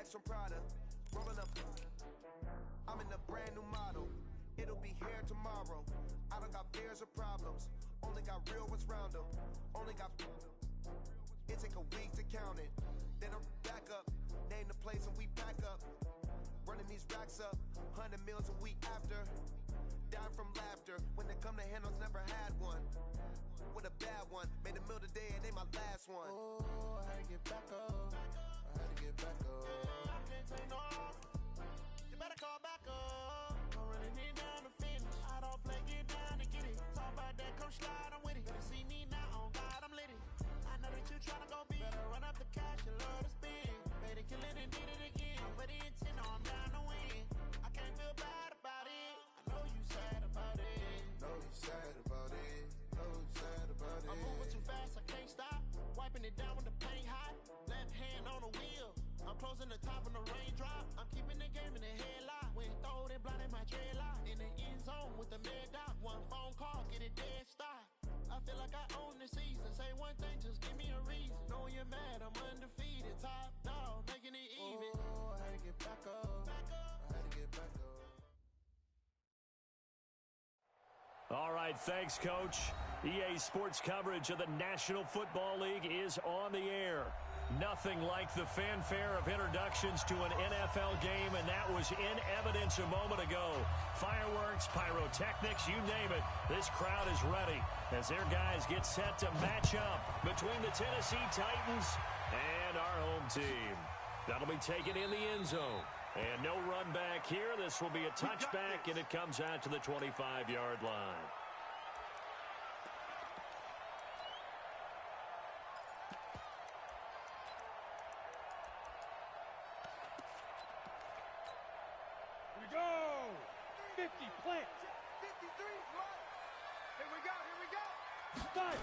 bags from Prada. Rolling up. I'm in a brand new model. It'll be here tomorrow. I don't got fears or problems. Only got real ones round them. Only got. It take a week to count it. Then I'm back up. Name the place and we pack up. Running these racks up. 100 meals a week after. Dying from laughter. When they come to handles, never had one. With a bad one. Made a meal today and they my last one. Oh, I had to get back up. I had to get back up. I can't take no off. You better call back up. Don't really need down to finish. I don't play, get down to get it. Talk about that, come slide, I'm with it. Better see me now, on God, I'm lit it. I know that you tryna go big. Better run up the cash, you love to spend. Better kill it and did it again. I put the intent, no, I'm down to win. I can't feel bad about it. I know you sad about it. Know you sad about it. Know you sad about it. I'm moving too fast, I can't stop. Wiping it down with the paint hot. Left hand on the wheel. I'm closing the top of the raindrop. I'm keeping the game in the headlock. When throwed and blinded my dreadlock. In the end zone with the mad dot. One phone call, get it dead stop. I feel like I own the season. Say one thing, just give me a reason. Knowing you're mad, I'm undefeated. Top dog, making it even. Oh, I had to get back up. I had to get back up. All right, thanks, Coach. EA Sports coverage of the National Football League is on the air. Nothing like the fanfare of introductions to an NFL game, and that was in evidence a moment ago. Fireworks, pyrotechnics, you name it. This crowd is ready as their guys get set to match up between the Tennessee Titans and our home team. That'll be taken in the end zone. And no run back here. This will be a touchback, and it comes out to the 25-yard line. Here we go! 50, plant! 53, what? Here we go. Start!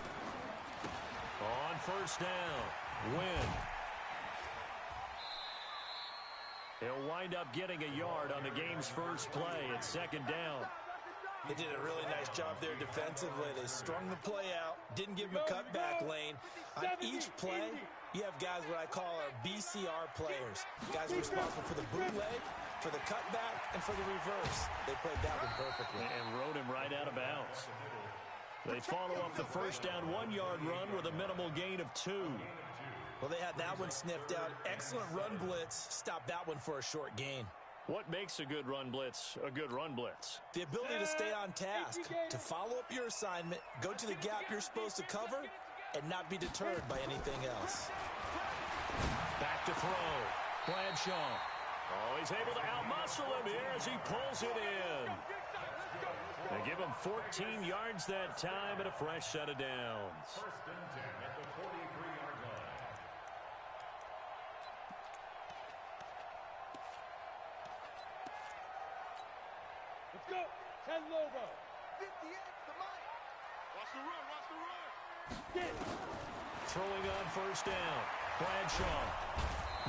On first down, Wynn. He'll wind up getting a yard on the game's first play at second down. They did a really nice job there defensively. They strung the play out, didn't give him a cutback lane. On each play, you have guys what I call our BCR players. Guys responsible for the bootleg, for the cutback, and for the reverse. They played that one perfectly. And rode him right out of bounds. They follow up the first down 1-yard run with a minimal gain of 2. Well, they had that one sniffed out. Excellent run blitz. Stopped that one for a short gain. What makes a good run blitz a good run blitz? The ability to stay on task, to follow up your assignment, go to the gap you're supposed to cover, and not be deterred by anything else. Back to throw. Bradshaw. Oh, he's able to outmuscle him here as he pulls it in. They give him 14 yards that time and a fresh set of downs. First and 10 at the 43-yard line. Let's go! 10 Lobo! 58, the mic. Watch the run! Get it! Throwing on first down. Bradshaw.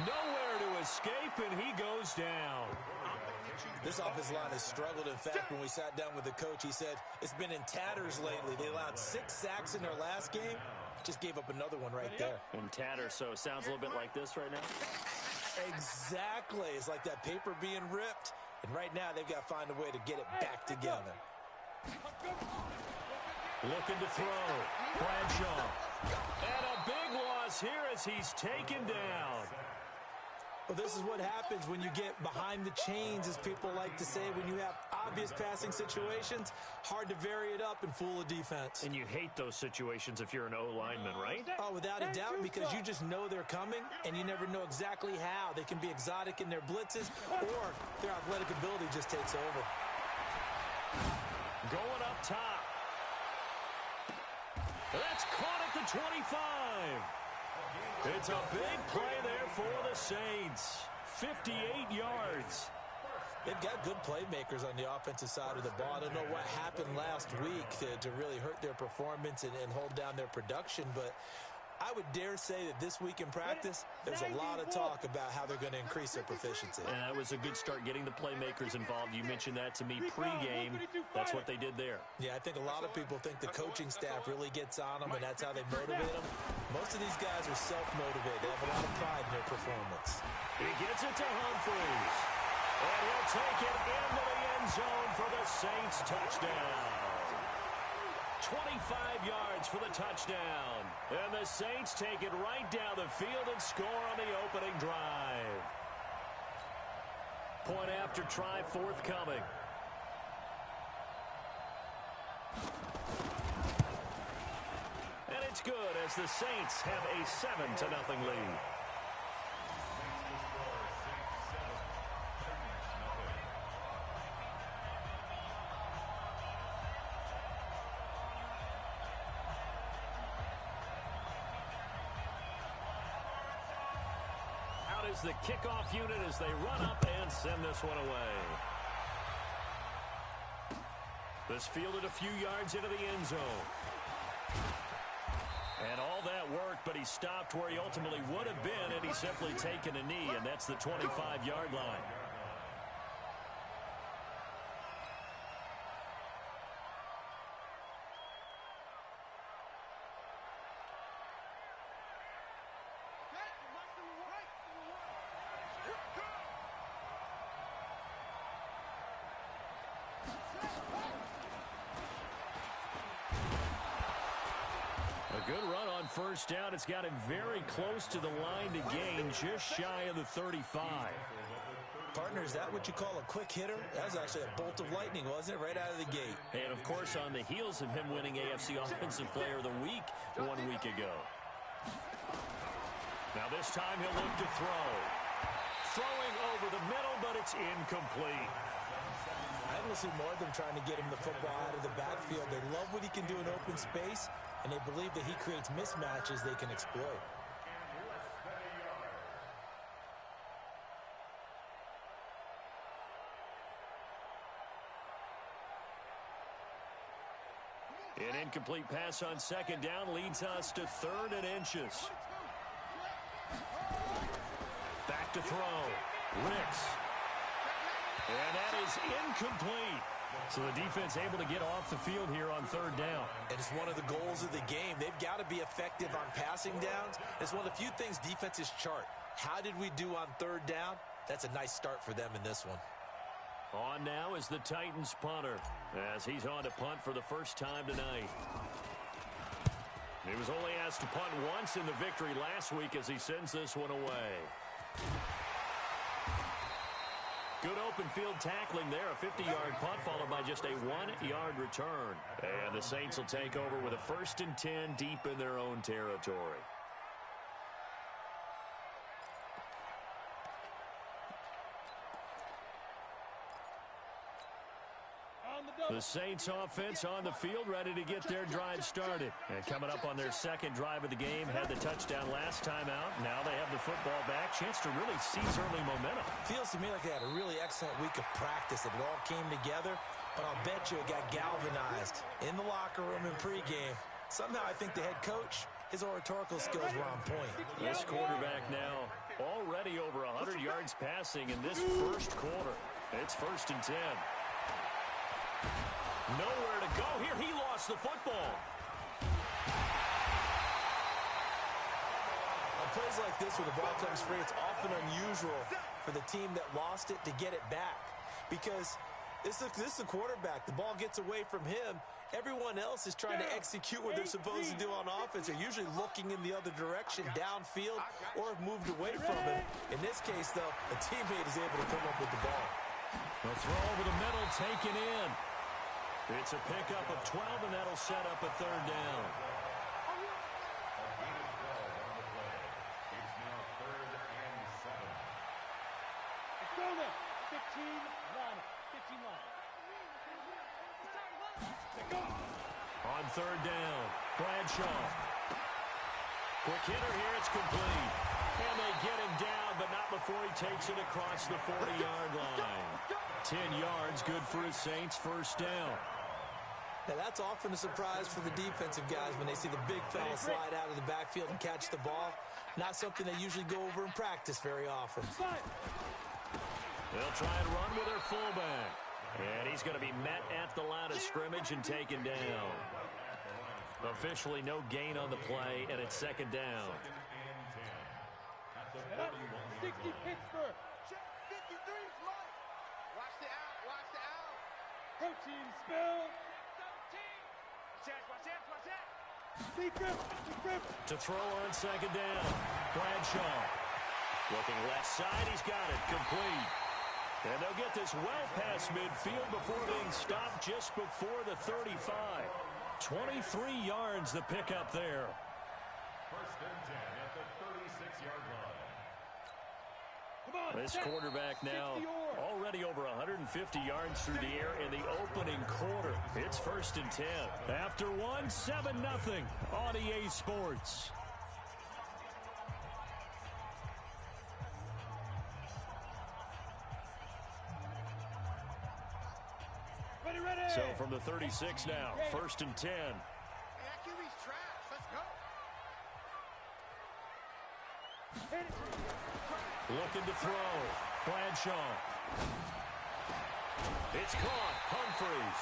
Nowhere to escape, and he goes down. This offensive line has struggled. In fact, when we sat down with the coach, he said it's been in tatters lately. They allowed 6 sacks in their last game. Just gave up another one right there. In tatters, so it sounds a little bit like this right now? Exactly. It's like that paper being ripped. And right now, they've got to find a way to get it back together. Looking to throw. Bradshaw. And a big loss here as he's taken down. Well, this is what happens when you get behind the chains, as people like to say. When you have obvious passing situations, hard to vary it up and fool a defense. And you hate those situations if you're an O-lineman, right? Oh, without a doubt, because you just know they're coming, and you never know exactly how. They can be exotic in their blitzes, or their athletic ability just takes over. Going up top. That's caught at the 25. It's a big play there for the Saints. 58 yards. They've got good playmakers on the offensive side of the ball. I don't know what happened last week to really hurt their performance and hold down their production, but I would dare say that this week in practice, there's a lot of talk about how they're going to increase their proficiency. And that was a good start getting the playmakers involved. You mentioned that to me pregame. That's what they did there. Yeah, I think a lot of people think the coaching staff really gets on them, and that's how they motivate them. Most of these guys are self-motivated. They have a lot of pride in their performance. He gets it to Humphries. And he'll take it into the end zone for the Saints touchdown. 25 yards for the touchdown. And the Saints take it right down the field and score on the opening drive. Point after try forthcoming. And it's good as the Saints have a 7-0 lead. Is the kickoff unit as they run up and send this one away. This fielded a few yards into the end zone. And all that worked, but he stopped where he ultimately would have been had he simply taken a knee, and that's the 25-yard line. Good run on first down. It's got him very close to the line to gain, just shy of the 35. Partner, is that what you call a quick hitter? That was actually a bolt of lightning, wasn't it? Right out of the gate. And, of course, on the heels of him winning AFC Offensive Player of the Week 1 week ago. Now this time he'll look to throw. Throwing over the middle, but it's incomplete. I will see more of them trying to get him the football out of the backfield. They love what he can do in open space, and they believe that he creates mismatches they can exploit. An incomplete pass on second down leads us to 3rd and inches. Back to throw. Ricks. And that is incomplete. So the defense able to get off the field here on 3rd down. And it's one of the goals of the game. They've got to be effective on passing downs. It's one of the few things defenses chart. How did we do on 3rd down? That's a nice start for them in this one. On now is the Titans punter as he's on to punt for the first time tonight. He was only asked to punt once in the victory last week as he sends this one away. Good open field tackling there. A 50-yard punt followed by just a 1-yard return. And the Saints will take over with a 1st and 10 deep in their own territory. The Saints offense on the field ready to get their drive started. And coming up on their 2nd drive of the game, had the touchdown last time out. Now they have the football back. Chance to really seize early momentum. Feels to me like they had a really excellent week of practice. It all came together, but I'll bet you it got galvanized in the locker room in pregame. Somehow I think the head coach, his oratorical skills were on point. This quarterback now already over 100 yards passing in this first quarter. It's 1st and 10. Nowhere to go here. He lost the football. On plays like this where the ball comes free, it's often unusual for the team that lost it to get it back. Because this is the quarterback. The ball gets away from him. Everyone else is trying to execute what they're supposed to do on offense. They're usually looking in the other direction, downfield, or have moved away from him. In this case, though, a teammate is able to come up with the ball. The throw over the middle, taken in. It's a pickup of 12, and that'll set up a 3rd down. It's now 3rd and 7. Let's go now. 15 line. 15 line. Let's go. On 3rd down, Bradshaw. Quick hitter here, it's complete. And they get him down, but not before he takes it across the 40-yard line. 10 yards, good for his Saints, 1st down. Now, that's often a surprise for the defensive guys when they see the big fella slide out of the backfield and catch the ball. Not something they usually go over in practice very often. They'll try and run with their fullback. And he's going to be met at the line of scrimmage and taken down. Officially no gain on the play, and it's second down. 60 Pittsburgh. Check 53's light. Watch the out. Watch the out. Protein spill. 17. Watch that. Watch that. Secret. To throw on second down. Bradshaw. Looking left side. He's got it. Complete. And they'll get this well past midfield before being stopped just before the 35. 23 yards the pickup there. First and 10 at the 36-yard line. This quarterback now already over 150 yards through the air in the opening quarter. It's first and 10. After 1, 7-0 on EA Sports. Ready. So from the 36 now, first and 10. Hey, that QB's trash. Let's go. Looking to throw. Bradshaw. It's caught. Humphreys.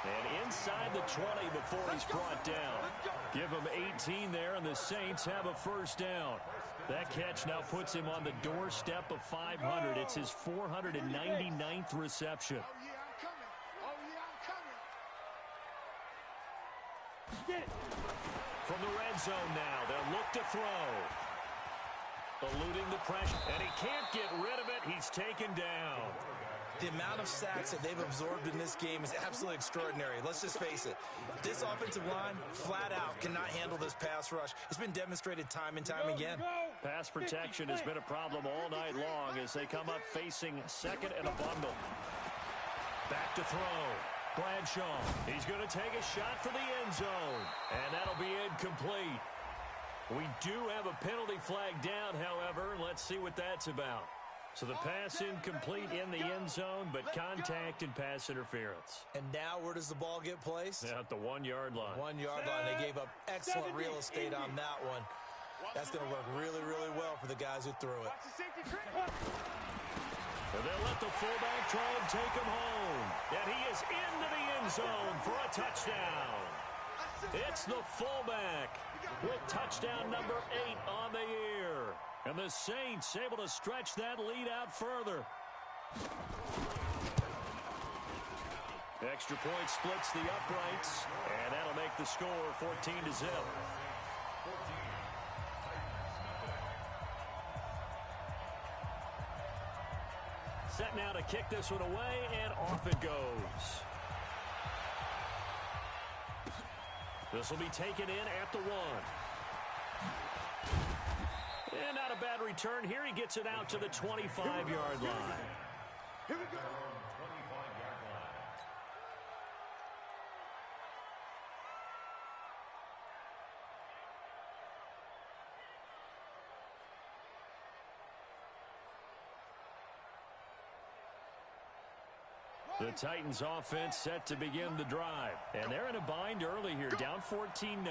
And inside the 20 before he's brought down. Give him 18 there, and the Saints have a first down. That catch now puts him on the doorstep of 500. It's his 499th reception. Oh, yeah, I'm coming. Oh, yeah, I'm coming. Get it. From the red zone now, they'll look to throw. Eluding the pressure, and he can't get rid of it. He's taken down. The amount of sacks that they've absorbed in this game is absolutely extraordinary. Let's just face it. This offensive line, flat out, cannot handle this pass rush. It's been demonstrated time and time again. Pass protection has been a problem all night long as they come up facing second and a bundle. Back to throw. Bradshaw. He's going to take a shot for the end zone, and that'll be incomplete. We do have a penalty flag down, however. Let's see what that's about. So the pass incomplete in the end zone, but contact and pass interference. And now where does the ball get placed? At the 1-yard line. 1-yard line. They gave up excellent real estate on that one. That's going to work really, really well for the guys who threw it. Watch the safety crit. And they'll let the fullback try and take him home. And he is into the end zone for a touchdown. It's the fullback with touchdown number 8 on the year. And the Saints able to stretch that lead out further. Extra point splits the uprights, and that'll make the score 14-0. Set now to kick this one away, and off it goes. This will be taken in at the 1. And not a bad return here. He gets it out to the 25-yard line. Here we go. 25-yard line. The Titans offense set to begin the drive. And they're in a bind early here, down 14-0.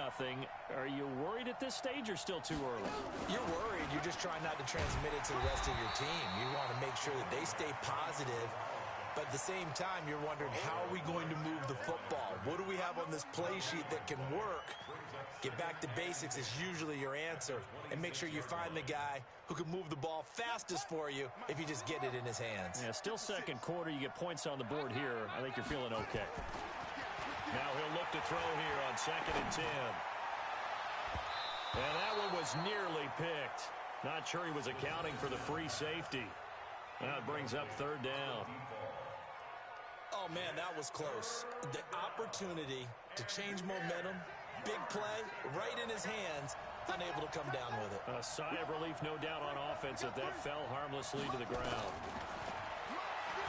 Are you worried at this stage or still too early? You're worried. You're just trying not to transmit it to the rest of your team. You want to make sure that they stay positive. But at the same time, you're wondering, how are we going to move the football? What do we have on this play sheet that can work? Get back to basics is usually your answer. And make sure you find the guy who can move the ball fastest for you if you just get it in his hands. Yeah, still second quarter. You get points on the board here. I think you're feeling okay. Now he'll look to throw here on second and 10. And that one was nearly picked. Not sure he was accounting for the free safety. Now it brings up third down. Oh, man, that was close. The opportunity to change momentum, big play, right in his hands, unable to come down with it. A sigh of relief, no doubt, on offense if that fell harmlessly to the ground.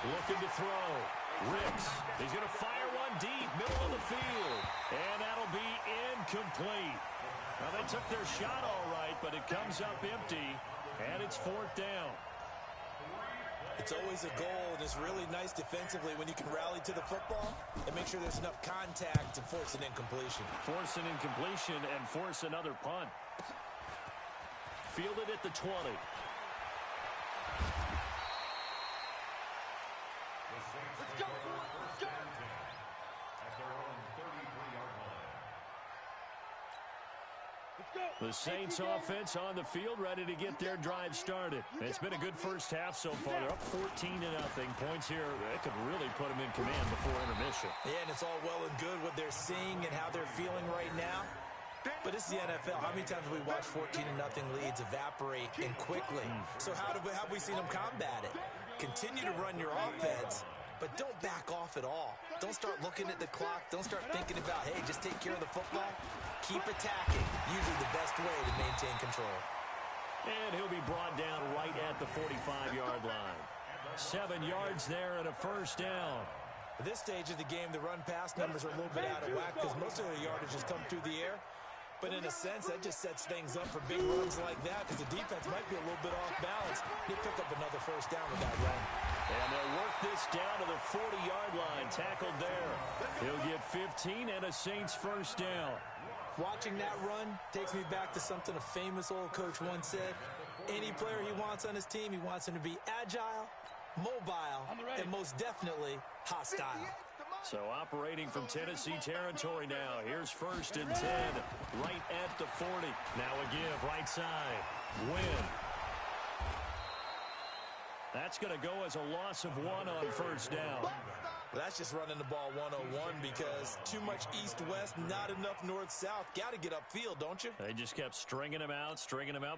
Looking to throw. Ricks. He's going to fire one deep, middle of the field. And that'll be incomplete. Now, they took their shot all right, but it comes up empty, and it's fourth down. It's always a goal, and it's really nice defensively when you can rally to the football and make sure there's enough contact to force an incompletion. Force an incompletion and force another punt. Fielded at the 20. Let's go. Let's go. At their own 33-yard line. Let's go. The Saints offense on the field, ready to get their drive started. It's been a good first half so far. They're up 14-0. Points here, that could really put them in command before intermission. Yeah, and it's all well and good what they're seeing and how they're feeling right now. But this is the NFL. How many times have we watched 14-0 leads evaporate and quickly? So how have we seen them combat it? Continue to run your offense, but don't back off at all. Don't start looking at the clock. Don't start thinking about, hey, just take care of the football. Keep attacking. Usually the best way to maintain control. And he'll be brought down right at the 45-yard line. 7 yards there and a first down. At this stage of the game, the run-pass numbers are a little bit out of whack because most of their yardage has come through the air. But in a sense, that just sets things up for big runs like that because the defense might be a little bit off balance. They pick up another first down with that run. And they'll work this down to the 40-yard line. Tackled there. He'll get 15 and a Saints first down. Watching that run takes me back to something a famous old coach once said. Any player he wants on his team, he wants him to be agile, mobile, and most definitely hostile. So operating from Tennessee territory now. Here's 1st and 10 right at the 40. Now a give right side. Win. That's going to go as a loss of 1 on first down. Well, that's just running the ball 101 because too much east-west, not enough north-south. Got to get upfield, don't you? They just kept stringing him out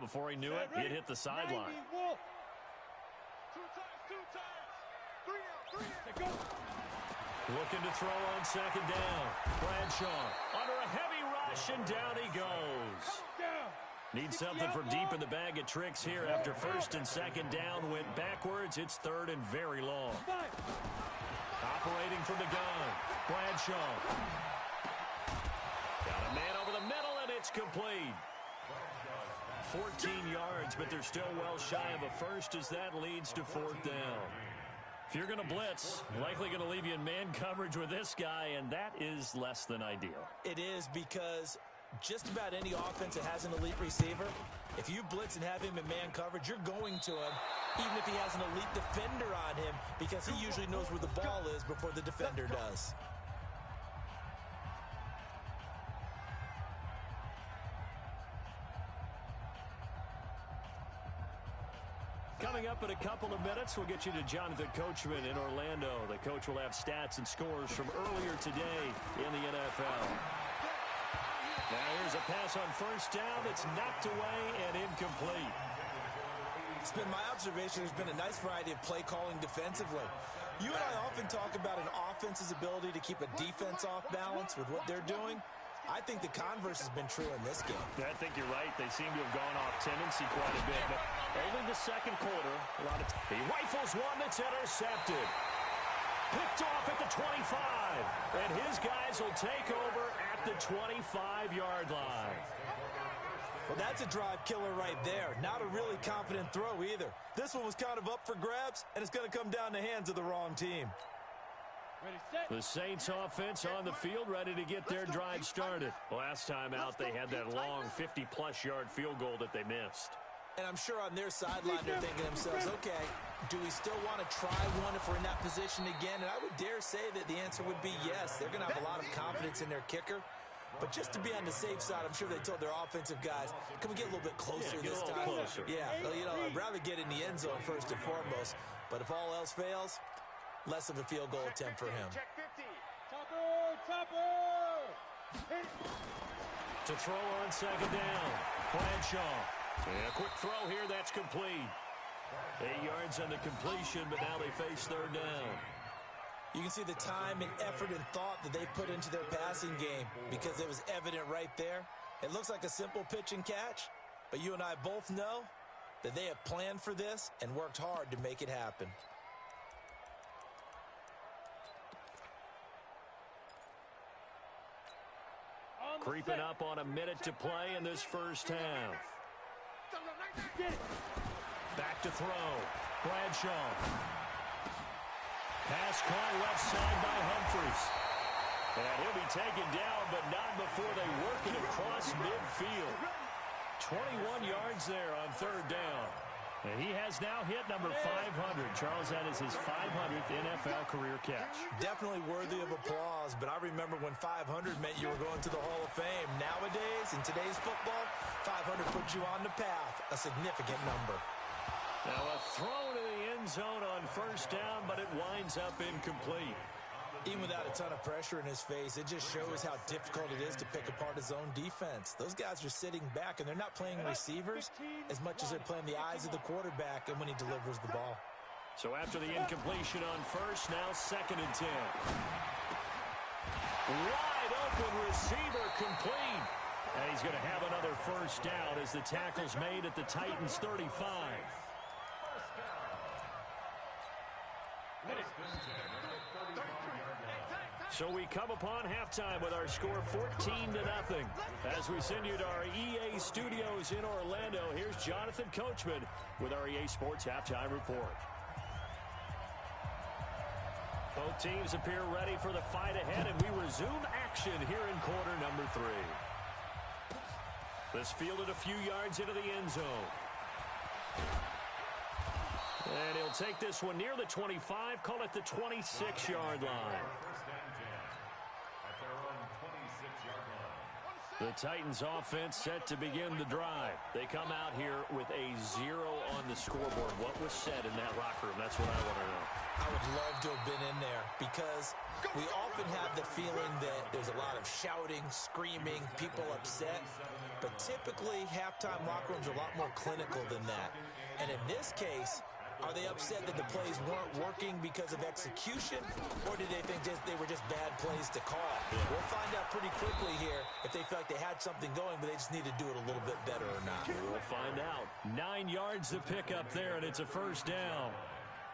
before he knew it. It hit the sideline. Looking to throw on second down. Bradshaw under a heavy rush, and down he goes. Needs something from deep in the bag of tricks here after 1st and 2nd down went backwards. It's 3rd and very long. Operating from the gun. Bradshaw. Got a man over the middle, and it's complete. 14 yards, but they're still well shy of a first as that leads to 4th down. If you're going to blitz, likely going to leave you in man coverage with this guy, and that is less than ideal. It is because just about any offense that has an elite receiver, if you blitz and have him in man coverage, you're going to him, even if he has an elite defender on him, because he usually knows where the ball is before the defender does. Coming up in a couple of minutes, we'll get you to Jonathan Coachman in Orlando. The coach will have stats and scores from earlier today in the NFL. Now here's a pass on first down that's knocked away and incomplete. It's been my observation there's been a nice variety of play calling defensively. You and I often talk about an offense's ability to keep a defense off balance with what they're doing. I think the converse has been true in this game. I think you're right. They seem to have gone off tendency quite a bit. But only the second quarter. He rifles one that's intercepted. Picked off at the 25. And his guys will take over at the 25-yard line. Well, that's a drive killer right there. Not a really confident throw either. This one was kind of up for grabs, and it's going to come down the hands of the wrong team. The Saints offense on the field ready to get their drive started. Last time out, they had that long 50-plus yard field goal that they missed. And I'm sure on their sideline they're thinking to themselves, okay, do we still want to try one if we're in that position again? And I would dare say that the answer would be yes. They're going to have a lot of confidence in their kicker. But just to be on the safe side, I'm sure they told their offensive guys, can we get a little bit closer this time? Closer. Yeah, well, you know, I'd rather get in the end zone first and foremost. But if all else fails, less of a field goal attempt for him. Check 50. Topper. To throw on second down. Bradshaw. And a quick throw here, that's complete. 8 yards on the completion, but now they face 3rd down. You can see the time and effort and thought that they put into their passing game because it was evident right there. It looks like a simple pitch and catch, but you and I both know that they have planned for this and worked hard to make it happen. Creeping up on a minute to play in this first half. Back to throw. Bradshaw. Pass caught left side by Humphries. And he'll be taken down, but not before they work it across midfield. 21 yards there on third down. And he has now hit number 500. Charles, that is his 500th NFL career catch. Definitely worthy of applause, but I remember when 500 meant you were going to the Hall of Fame. Nowadays, in today's football, 500 puts you on the path, a significant number. Now a throw to the end zone on first down, but it winds up incomplete. Even without a ton of pressure in his face, it just shows how difficult it is to pick apart his own defense. Those guys are sitting back, and they're not playing receivers as much as they're playing the eyes of the quarterback and when he delivers the ball. So after the incompletion on first, now 2nd and 10. Wide open receiver complete. And he's going to have another first down as the tackle's made at the Titans' 35. So we come upon halftime with our score 14-0. As we send you to our EA studios in Orlando, here's Jonathan Coachman with our EA Sports Halftime Report. Both teams appear ready for the fight ahead, and we resume action here in quarter number 3. This fielded a few yards into the end zone. And he'll take this one near the 25, call it the 26-yard line. The Titans offense set to begin the drive. They come out here with a 0 on the scoreboard. What was said in that locker room? That's what I want to know. I would love to have been in there because we often have the feeling that there's a lot of shouting, screaming, people upset. But typically, halftime locker rooms are a lot more clinical than that. And in this case, are they upset that the plays weren't working because of execution, or did they think they were just bad plays to call? Yeah. We'll find out pretty quickly here if they feel like they had something going, but they just need to do it a little bit better or not. We'll find out. 9 yards to pick up there, and it's a first down.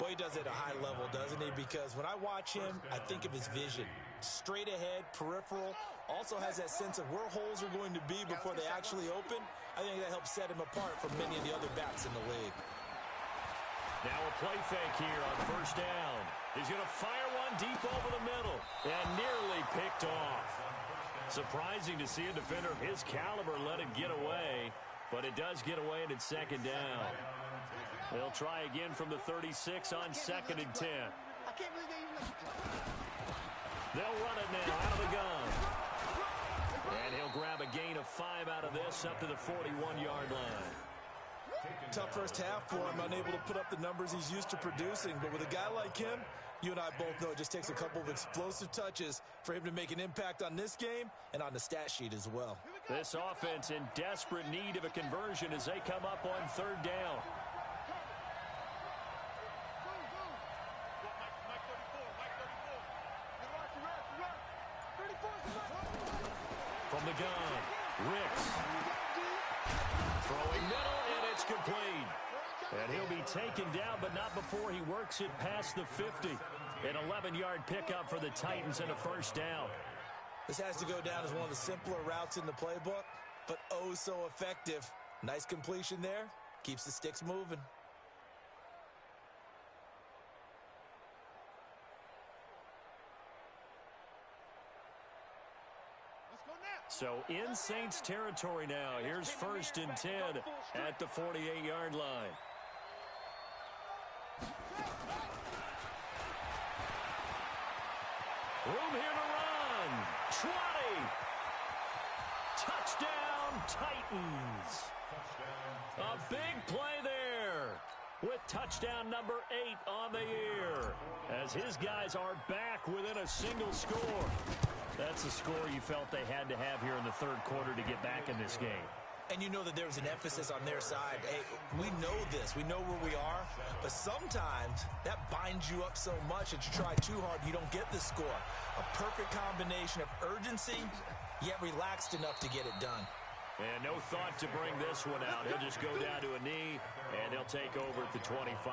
Boy, he does it at a high level, doesn't he? Because when I watch him, I think of his vision. Straight ahead, peripheral, also has that sense of where holes are going to be before they actually open. I think that helps set him apart from many of the other backs in the league. Now a play fake here on first down. He's going to fire one deep over the middle and nearly picked off. Surprising to see a defender of his caliber let it get away, but it does get away and it's 2nd down. They'll try again from the 36 on 2nd and 10. They'll run it now out of the gun. And he'll grab a gain of 5 out of this up to the 41-yard line. Tough first half for him, unable to put up the numbers he's used to producing. But with a guy like him, you and I both know it just takes a couple of explosive touches for him to make an impact on this game and on the stat sheet as well. This offense in desperate need of a conversion as they come up on 3rd down. From the gun, Ricks. Throwing middle, and it's complete. And he'll be taken down, but not before he works it past the 50. An 11-yard pickup for the Titans and a first down. This has to go down as one of the simpler routes in the playbook, but oh so effective. Nice completion there. Keeps the sticks moving. So in Saints territory now. Here's 1st and 10 at the 48-yard line. Room here to run. 20. Touchdown, Titans. A big play there with touchdown number 8 on the year as his guys are back within a single score. That's a score you felt they had to have here in the 3rd quarter to get back in this game. And you know that there was an emphasis on their side. Hey, we know this. We know where we are. But sometimes that binds you up so much that you try too hard, you don't get the score. A perfect combination of urgency, yet relaxed enough to get it done. And no thought to bring this one out. He'll just go down to a knee, and they'll take over at the 25.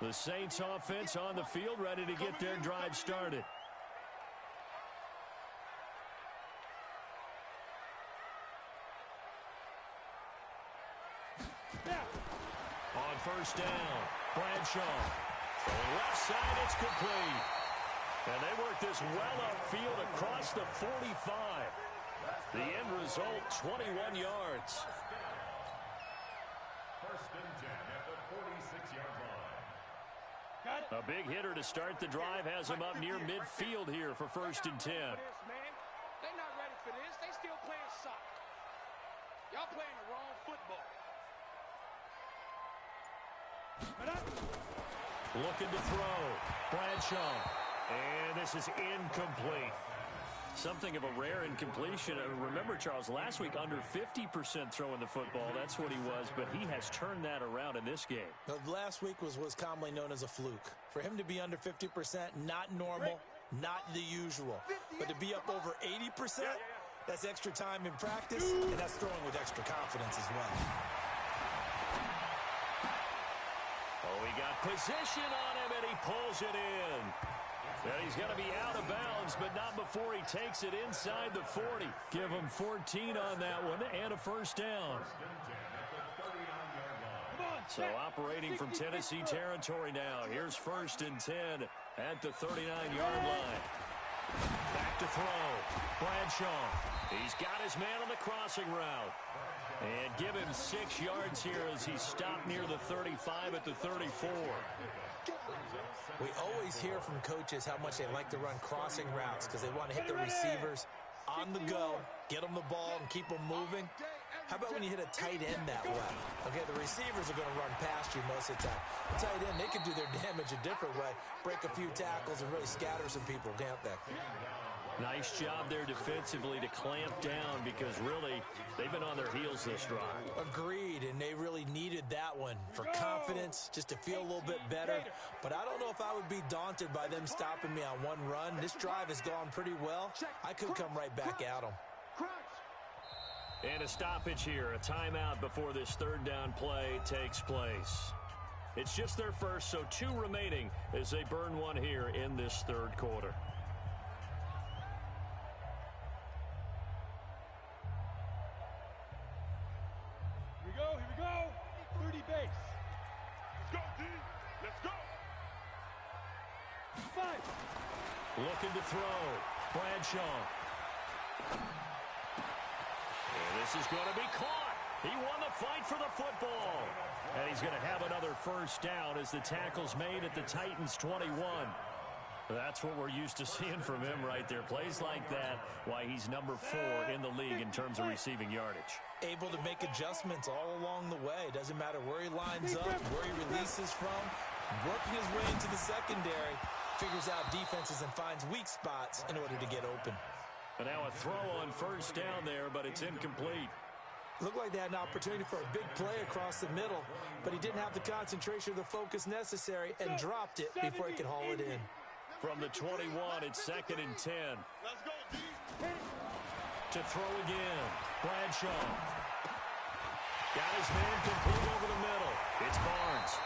The Saints offense on the field, ready to get their drive started. first down. Bradshaw. From the left side, it's complete. And they work this well upfield across the 45. The end result, 21 yards. First and 10 at the 46-yard line. A big hitter to start the drive has him up near midfield here for first and 10. They're not ready for this. They still playing soccer. Y'all playing the wrong football. Looking to throw. Bradshaw. And this is incomplete. Something of a rare incompletion. Remember, Charles, last week under 50% throwing the football. That's what he was, but he has turned that around in this game. Last week was commonly known as a fluke. For him to be under 50%, not normal, not the usual. But to be up over 80%, that's extra time in practice, and that's throwing with extra confidence as well. Oh, he got position on him, and he pulls it in. And he's going to be out of bounds, but not before he takes it inside the 40. Give him 14 on that one and a first down. So operating from Tennessee territory now. Here's first and 10 at the 39-yard line. Back to throw. Bradshaw. He's got his man on the crossing route. And give him 6 yards here as he stopped near the 35 at the 34. We always hear from coaches how much they like to run crossing routes because they want to hit the receivers on the go, get them the ball, and keep them moving. How about when you hit a tight end that way? Okay, the receivers are going to run past you most of the time. The tight end, they can do their damage a different way, break a few tackles and really scatter some people, can't they? Nice job there defensively to clamp down because really they've been on their heels this drive. Agreed, and they really needed that one for confidence, just to feel a little bit better. But I don't know if I would be daunted by them stopping me on one run. This drive has gone pretty well. I could come right back at them. And a stoppage here, a timeout before this third down play takes place. It's just their first, so 2 remaining as they burn one here in this third quarter. Here we go. 30 base. Let's go, D. Let's go. 5. Looking to throw. Bradshaw. And this is going to be caught. He won the fight for the football. And he's going to have another first down as the tackle's made at the Titans' 21. That's what we're used to seeing from him right there. Plays like that, why he's number 4 in the league in terms of receiving yardage. Able to make adjustments all along the way. Doesn't matter where he lines up, where he releases from. Working his way into the secondary, figures out defenses and finds weak spots in order to get open. And now a throw on first down there, but it's incomplete. Looked like they had an opportunity for a big play across the middle, but he didn't have the concentration or the focus necessary and dropped it before he could haul it in. From the 21, it's second and 10. Let's go, D. To throw again. Bradshaw. Got his man complete over the middle. It's Barnes.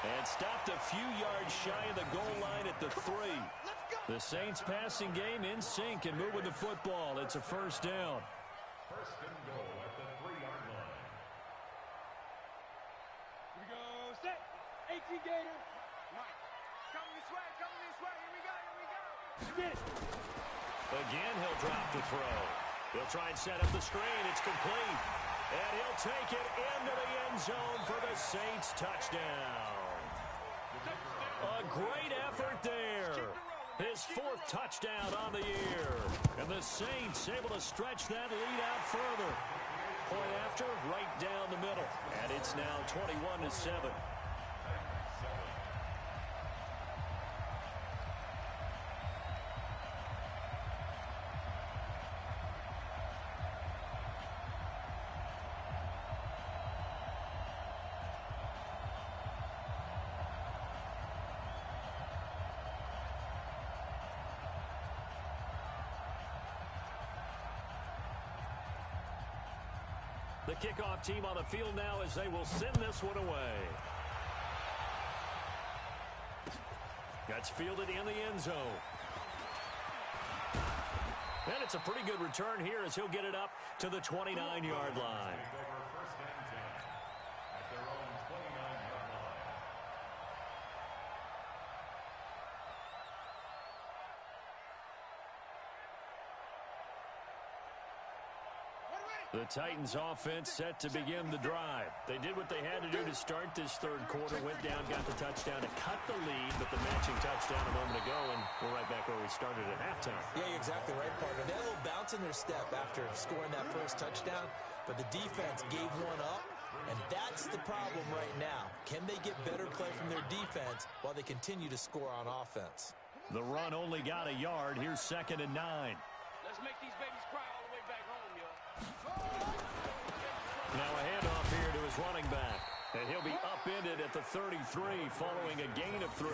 And stopped a few yards shy of the goal line at the 3. The Saints passing game in sync and moving the football. It's a first down. First and goal at the 3-yard line. Here we go. Set. 18 Gator. Mike, come this way. Here we go. Get it. Again, he'll drop the throw. He'll try and set up the screen. It's complete. And he'll take it into the end zone for the Saints touchdown. A great effort there. His 4th touchdown on the year. And the Saints able to stretch that lead out further. Point after, right down the middle. And it's now 21-7. The kickoff team on the field now as they will send this one away. That's fielded in the end zone. And it's a pretty good return here as he'll get it up to the 29-yard line. First and 10 at their own 29-yard The Titans offense set to begin the drive. They did what they had to do to start this third quarter, went down, got the touchdown to cut the lead, but the matching touchdown a moment ago, and we're right back where we started at halftime. Yeah, you're exactly right, partner. They had a little bounce in their step after scoring that first touchdown, but the defense gave one up, and that's the problem right now. Can they get better play from their defense while they continue to score on offense? The run only got a yard. Here's 2nd and 9. Let's make these babies cry all the way back home, y'all. Now a handoff here to his running back. And he'll be upended at the 33 following a gain of 3.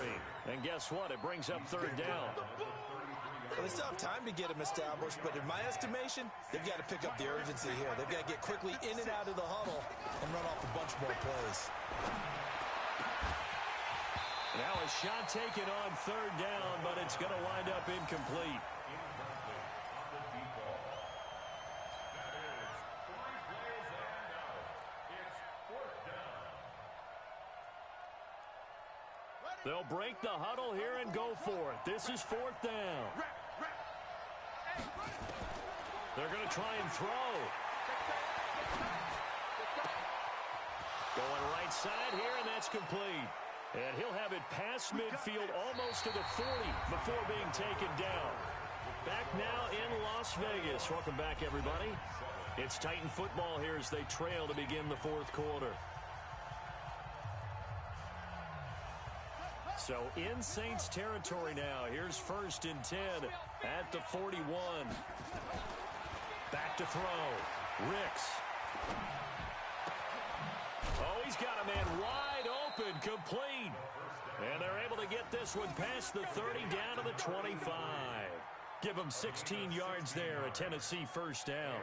And guess what? It brings up 3rd down. Well, they still have time to get him established, but in my estimation, they've got to pick up the urgency here. They've got to get quickly in and out of the huddle and run off a bunch more plays. Now a shot taken on 3rd down, but it's going to wind up incomplete. They'll break the huddle here and go for it. This is 4th down. They're going to try and throw. Going right side here, and that's complete. And he'll have it past midfield almost to the 40 before being taken down. Back now in Las Vegas. Welcome back, everybody. It's Titan football here as they trail to begin the 4th quarter. So in Saints territory now. Here's 1st and 10 at the 41. Back to throw. Ricks. Oh, he's got a man wide open, complete. And they're able to get this one past the 30 down to the 25. Give them 16 yards there, a Tennessee 1st down.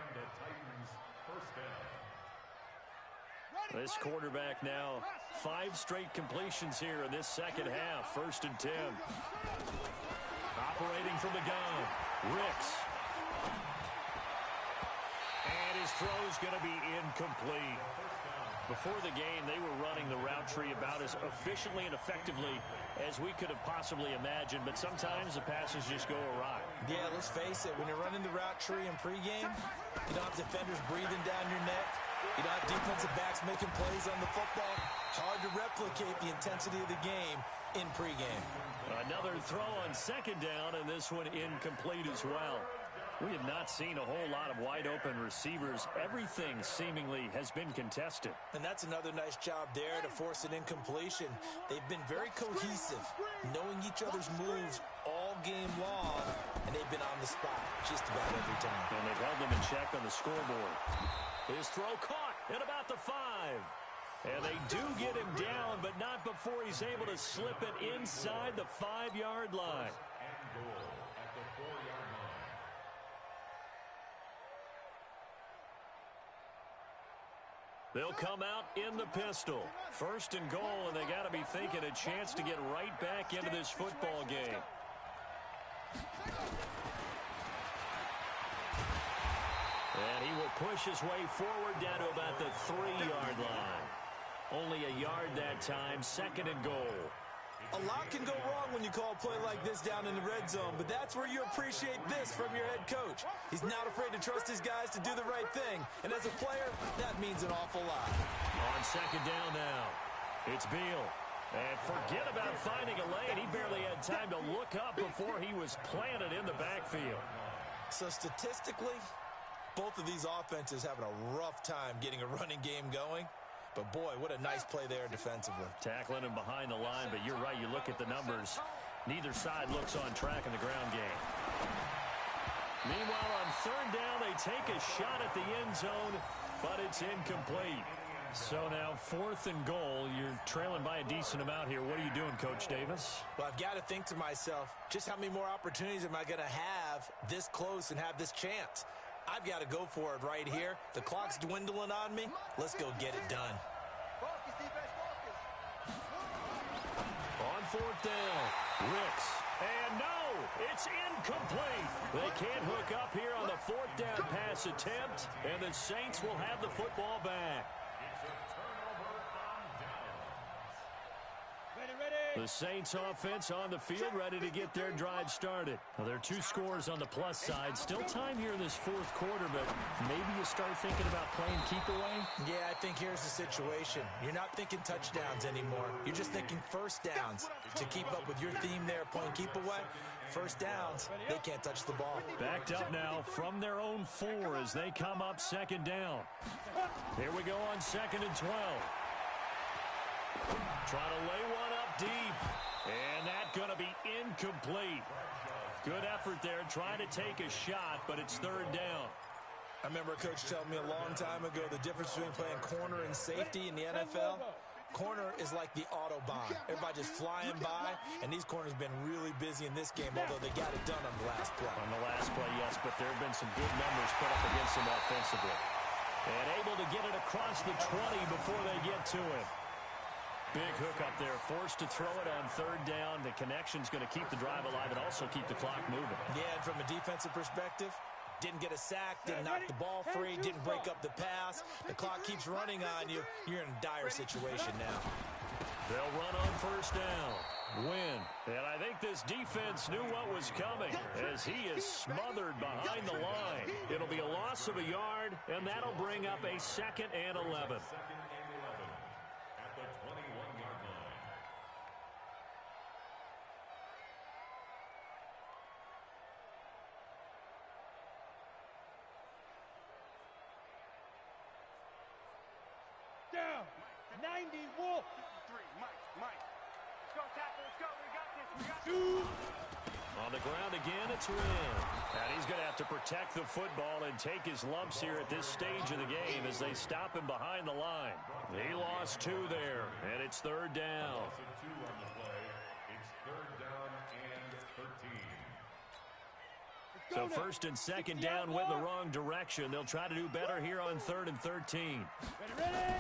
This quarterback now, 5 straight completions here in this 2nd half. 1st and 10. Operating from the gun, Ricks. And his throw's going to be incomplete. Before the game, they were running the route tree about as efficiently and effectively as we could have possibly imagined, but sometimes the passes just go awry. Yeah, let's face it, when you're running the route tree in pregame, you don't have defenders breathing down your neck. You don't have defensive backs making plays on the football. Hard to replicate the intensity of the game in pregame. Another throw on 2nd down, and this one incomplete as well. We have not seen a whole lot of wide-open receivers. Everything seemingly has been contested. And that's another nice job there to force an incompletion. They've been very cohesive, knowing each other's moves all game long, and they've been on the spot just about every time. And they've held them in check on the scoreboard. His throw caught at about the 5. And they do get him down, but not before he's able to slip it inside the 5-yard line. They'll come out in the pistol. 1st and goal, and they got to be thinking a chance to get right back into this football game. And he will push his way forward down to about the 3-yard line. Only a yard that time. 2nd and goal. A lot can go wrong when you call a play like this down in the red zone, but that's where you appreciate this from your head coach. He's not afraid to trust his guys to do the right thing, and as a player, that means an awful lot. On 2nd down now, it's Beal. And forget about finding a lane. He barely had time to look up before he was planted in the backfield. So statistically, both of these offenses having a rough time getting a running game going. But, boy, what a nice play there defensively. Tackling him behind the line, but you're right. You look at the numbers. Neither side looks on track in the ground game. Meanwhile, on 3rd down, they take a shot at the end zone, but it's incomplete. So now 4th and goal. You're trailing by a decent amount here. What are you doing, Coach Davis? Well, I've got to think to myself, just how many more opportunities am I going to have this close and have this chance? I've got to go for it right here. The clock's dwindling on me. Let's go get it done. On 4th down, Ricks. And no, it's incomplete. They can't hook up here on the 4th down pass attempt, and the Saints will have the football back. The Saints offense on the field, ready to get their drive started. Well, there are 2 scores on the plus side. Still time here in this 4th quarter, but maybe you start thinking about playing keep away? Yeah, I think here's the situation. You're not thinking touchdowns anymore. You're just thinking first downs. To keep up with your theme there, playing keep away, first downs, they can't touch the ball. Backed up now from their own 4 as they come up 2nd down. Here we go on 2nd and 12. Trying to lay one up deep. And that's going to be incomplete. Good effort there trying to take a shot, but it's 3rd down. I remember a coach telling me a long time ago the difference between playing corner and safety in the NFL. Corner is like the Autobahn. Everybody just flying by, and these corners have been really busy in this game, although they got it done on the last play. On the last play, yes, but there have been some good numbers put up against them offensively. And able to get it across the 20 before they get to it. Big hook up there, forced to throw it on 3rd down. The connection's going to keep the drive alive and also keep the clock moving. Yeah, and from a defensive perspective, didn't get a sack, didn't knock the ball free, didn't break up the pass. The clock keeps running on you. You're in a dire situation now. They'll run on 1st down. Win. And I think this defense knew what was coming as he is smothered behind the line. It'll be a loss of a yard, and that'll bring up a 2nd and 11. At the 21-yard line. Down. 90 Wolf. Mike. Let's go, tackle. Let's go. We got this. We got this. On the ground again, it's Wynn. And he's going to have to protect the football and take his lumps here at this stage of the game as they stop him behind the line. He lost 2 there, and it's 3rd down. Loss of 2 on the play. It's 3rd down and 13. So 1st and 2nd down went the wrong direction. They'll try to do better here on 3rd and 13. Ready?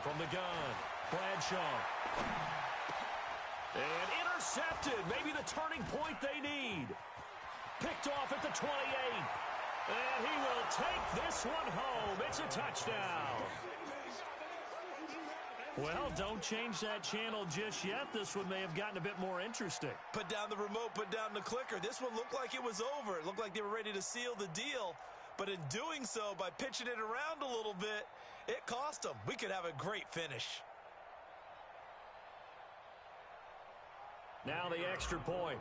From the gun, Bradshaw. And intercepted. Maybe the turning point they need. Picked off at the 28. And he will take this one home. It's a touchdown. Well, don't change that channel just yet. This one may have gotten a bit more interesting. Put down the remote, put down the clicker. This one looked like it was over. It looked like they were ready to seal the deal. But in doing so, by pitching it around a little bit, it cost them. We could have a great finish. Now the extra point.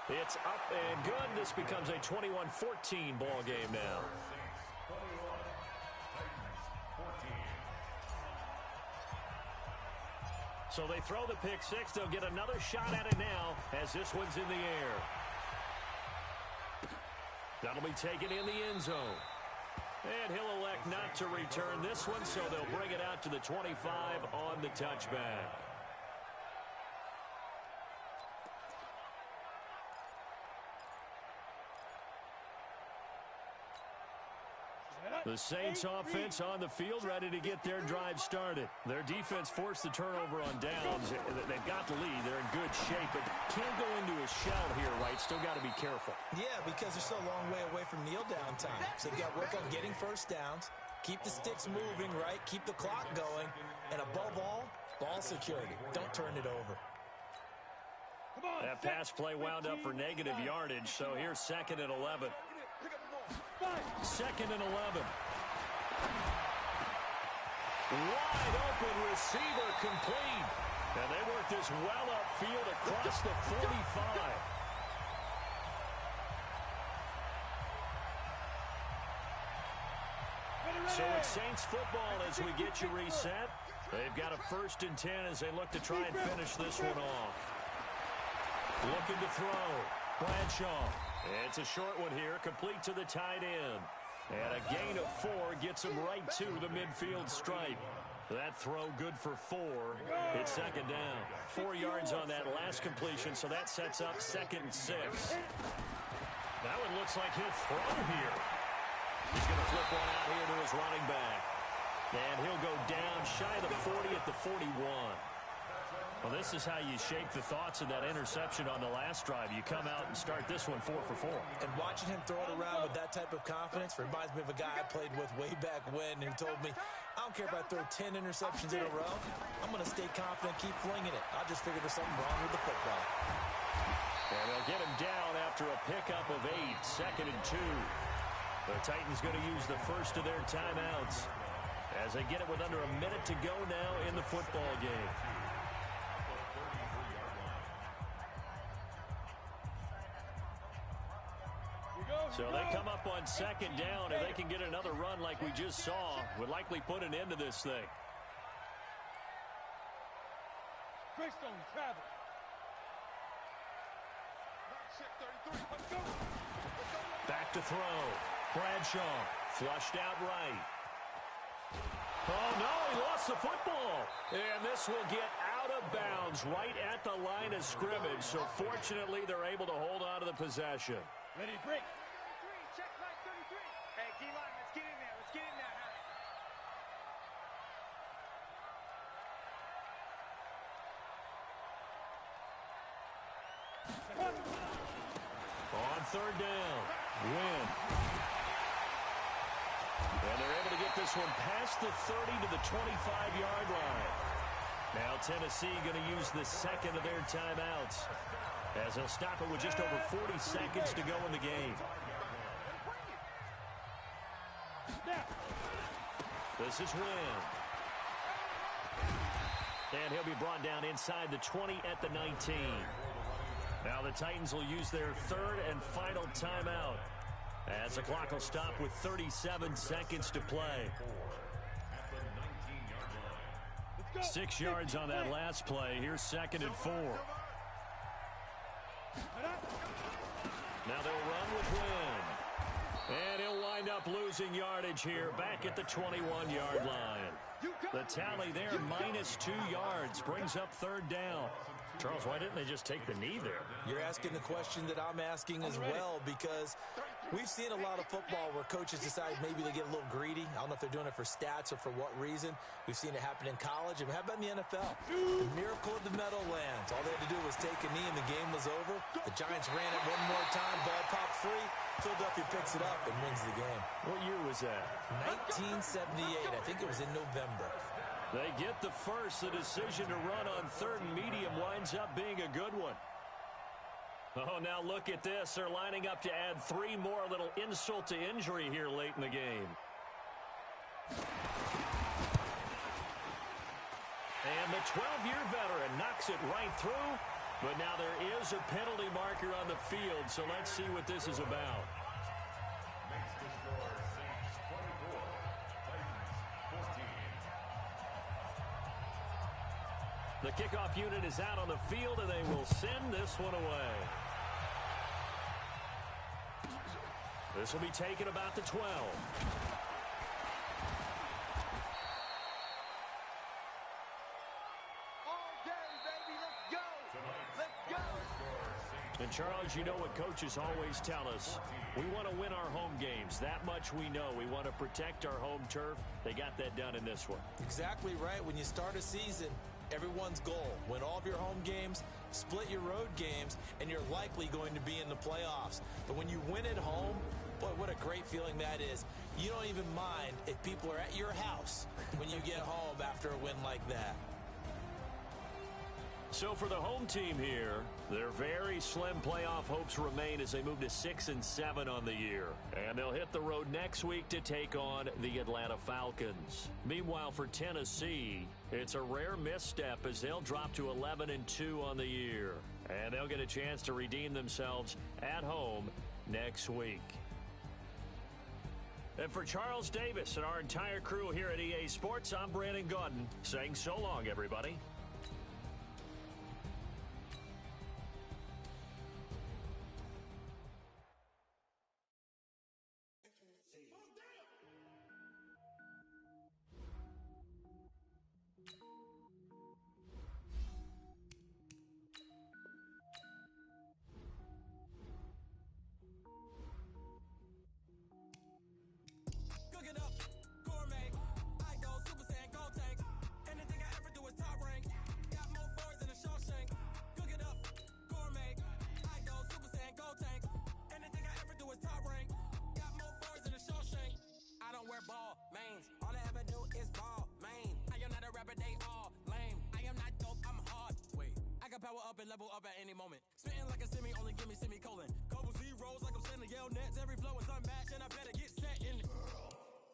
It's up and good. This becomes a 21-14 ball game now. So they throw the pick 6. They'll get another shot at it now as this one's in the air. That'll be taken in the end zone. And he'll elect not to return this one, so they'll bring it out to the 25 on the touchback. The Saints offense on the field, ready to get their drive started. Their defense forced the turnover on downs. They've got the lead. They're in good shape, but can't go into a shell here, right? Still got to be careful. Yeah, because they're still a long way away from kneel down time. So they've got to work on getting first downs, keep the sticks moving, right? Keep the clock going, and above all, ball security. Don't turn it over. That pass play wound up for negative yardage, so here's 2nd and 11. 2nd and 11. Wide open receiver complete. And they work this well upfield across the 45. So it's Saints football as we get you reset. They've got a 1st and 10 as they look to try and finish this one off. Looking to throw. Bradshaw. It's a short one here, complete to the tight end. And a gain of 4 gets him right to the midfield stripe. That throw good for 4. It's 2nd down. 4 yards on that last completion, so that sets up 2nd and 6. That one looks like he'll throw here. He's going to flip one out here to his running back. And he'll go down shy of the 40 at the 41. Well, this is how you shake the thoughts of that interception on the last drive. You come out and start this one 4 for 4. And watching him throw it around with that type of confidence reminds me of a guy I played with way back when who told me, I don't care if I throw 10 interceptions in a row. I'm going to stay confident, keep flinging it. I just figured there's something wrong with the football. And they'll get him down after a pickup of 8, 2nd and 2. The Titans going to use the first of their timeouts as they get it with under a minute to go now in the football game. So they come up on 2nd down, and they can get another run like we just saw. Would likely put an end to this thing. Greystone travel. Back to throw. Bradshaw flushed out right. Oh, no, he lost the football. And this will get out of bounds right at the line of scrimmage. So fortunately, they're able to hold on to the possession. Ready to break. Check line 33. Hey, D-line, let's get in there. Let's get in there, On 3rd down, Wynn. And they're able to get this one past the 30 to the 25-yard line. Now Tennessee going to use the 2nd of their timeouts as they'll stop it with just over 40 seconds to go in the game. This is Wynn. And he'll be brought down inside the 20 at the 19. Now the Titans will use their 3rd and final timeout as the clock will stop with 37 seconds to play. 6 yards on that last play. Here's 2nd and 4. Now they'll run with Wynn. And he'll wind up losing yardage here back at the 21-yard line. The tally there, -2 yards, brings up 3rd down. Charles, why didn't they just take the knee there? You're asking the question that I'm asking as well, because we've seen a lot of football where coaches decide maybe they get a little greedy. I don't know if they're doing it for stats or for what reason. We've seen it happen in college, and how about in the NFL? The miracle of the Meadowlands. All they had to do was take a knee, and the game was over. The Giants ran it one more time. Ball popped free. Philadelphia picks it up and wins the game. What year was that? 1978. I think it was in November. They get the first. The decision to run on 3rd and medium winds up being a good one. Oh, now look at this. They're lining up to add 3 more. A little insult to injury here late in the game. And the 12-year veteran knocks it right through. But now there is a penalty marker on the field, so let's see what this is about. Makes the score Saints 24, Titans 14. The kickoff unit is out on the field, and they will send this one away. This will be taken about the 12. And, Charles, you know what coaches always tell us. We want to win our home games. That much we know. We want to protect our home turf. They got that done in this one. Exactly right. When you start a season, everyone's goal, win all of your home games, split your road games, and you're likely going to be in the playoffs. But when you win at home, boy, what a great feeling that is. You don't even mind if people are at your house when you get home after a win like that. So for the home team here, their very slim playoff hopes remain as they move to 6-7 on the year. And they'll hit the road next week to take on the Atlanta Falcons. Meanwhile, for Tennessee, it's a rare misstep as they'll drop to 11-2 on the year. And they'll get a chance to redeem themselves at home next week. And for Charles Davis and our entire crew here at EA Sports, I'm Brandon Gaudin saying so long, everybody. Cooking up, gourmet, I go Super Saiyan, go tank. Anything I ever do is top rank. up and level up at any moment. Spitting like a semi, only give me semicolon. Couple zeros like I'm sending yell nets. Every flow is unmatched, and I better get set in.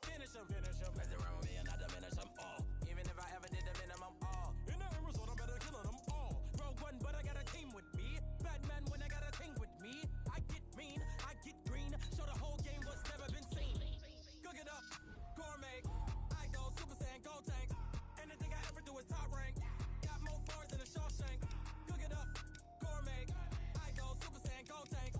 Finish them. Mess around with me and I diminish them all. Even if I ever did the minimum all. In the end result, I'm better killing them all. Rogue one, but I got a team with me. Batman when I got a thing with me. I get mean, I get green. Show the whole game what's never been seen. Cook it up, gourmet. I go Super Saiyan, go tank. Anything I ever do is top rank. Got more bars than a Shawshank. Cook it up, gourmet. I go Super Saiyan, go tank.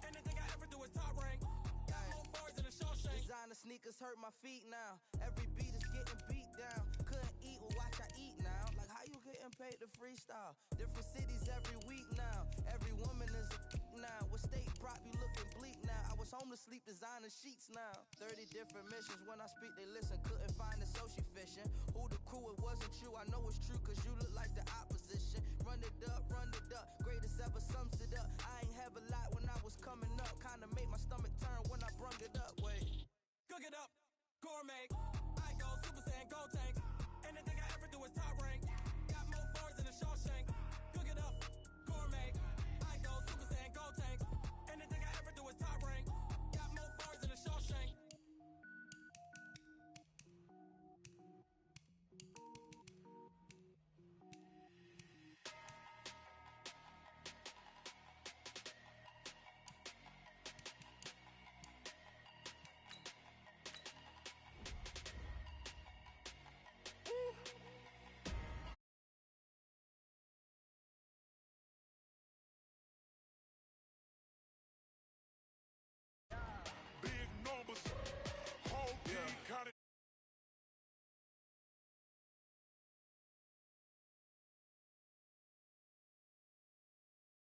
Anything I ever do is top rank. Got more bars than a Shawshank. Designer sneakers hurt my feet now. Every beat is getting beat down. Couldn't eat, well watch I eat now. Like how you getting paid to freestyle? Different cities every week now. Every woman is a now. With state prop, you looking bleak now. I was home to sleep, designer sheets now. 30 different missions. When I speak, they listen. Couldn't find the social fishing. Who the crew, it wasn't you. I know it's true, cause you look like the opposition. Run it up. Greatest ever sums it up. I ain't have a lot when I was coming up. Kinda made my stomach turn when I brung it up. Wait. Cook it up, gourmet. I go Super Saiyan, go tank. Anything I ever do is top rank.